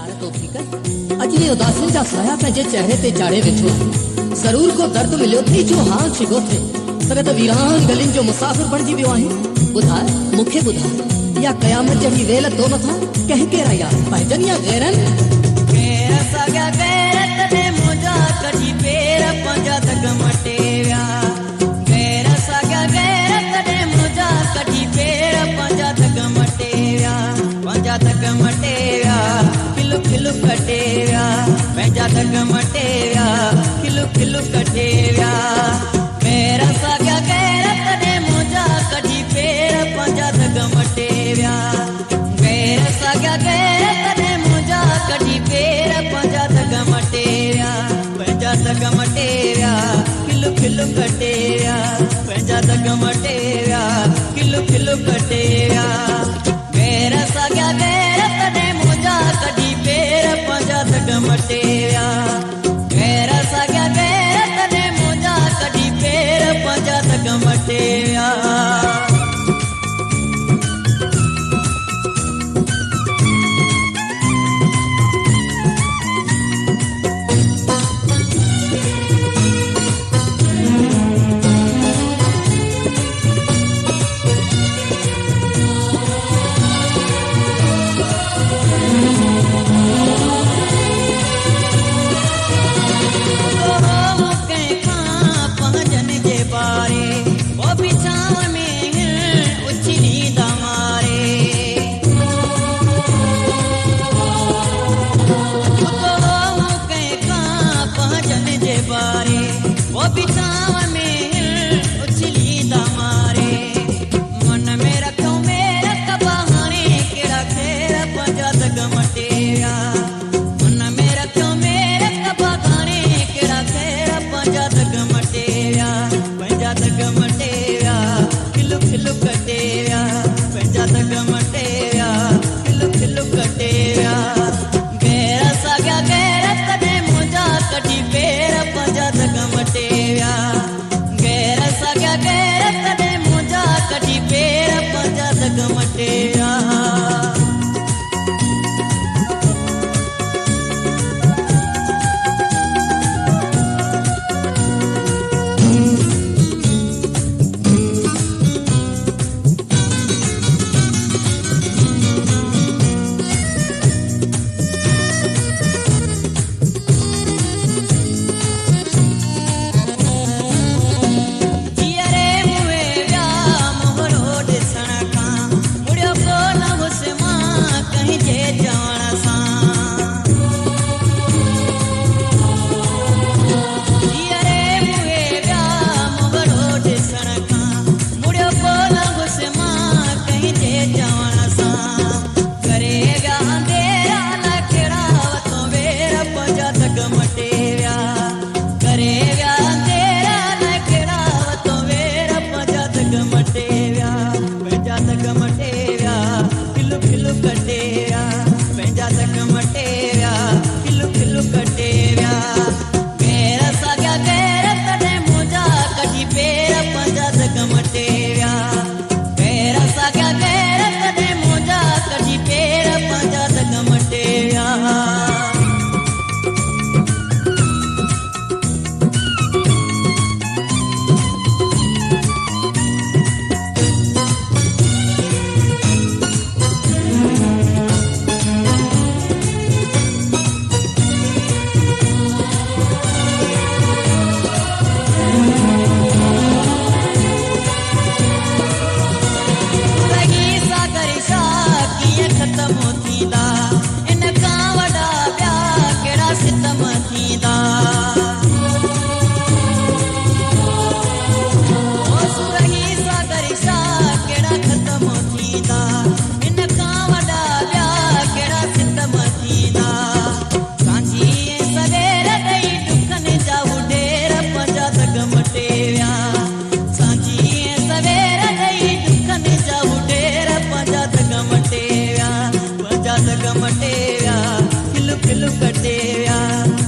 यार तो फिकर अजली उदासी जा साया पंहिंजे चेहरे ते चाढ़े वेठो ज़रूर को दर्द मिलियो थी जो हाँ छिगो थे तॾहिं त वीरान गलियुनि जो मुसाफ़िर बणिजी वियो आहीं। ॿुधाए मूंखे ॿुधाए या क़यामत जहिड़ी वेल तो नथा कंहिं केरा यार पंहिंजनि या गैरनि केर साॻिया गैर तॾहिं मुंहिंजा कढी पेर पंहिंजा दग मटे विया गैर साॻिया गैर तॾहिं मुंहिंजा कढी पेर पंहिंजा दग मटे विया पंहिंजा दग मटे विया खिलु खिलु कटे विया पंहिंजा दग मटे विया खिलु खिलु कटे विया गैर साॻिया गैर तॾहिं मुंहिंजा कढी पेर पंहिंजा दग मटे विया गैर साॻिया गैर तॾहिं मुंहिंजा कढी पेर पंहिंजा दग मटे विया पंहिंजा दग मटे विया खिलु खिलु कटे विया पंहिंजा दग मटे विया खिलु खिलु कटे विया गैर साॻिया गैर तॾहिं मुंहिंजा कढी पेर पंहिंजा दग मटे विया गैर साॻिया गैर तॾहिं मुंहिंजा कढी पेर पंहिंजा दग मटे विया।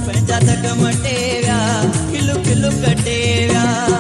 पंहिंजा दग मटे विया खिलु खिलु कटे विया।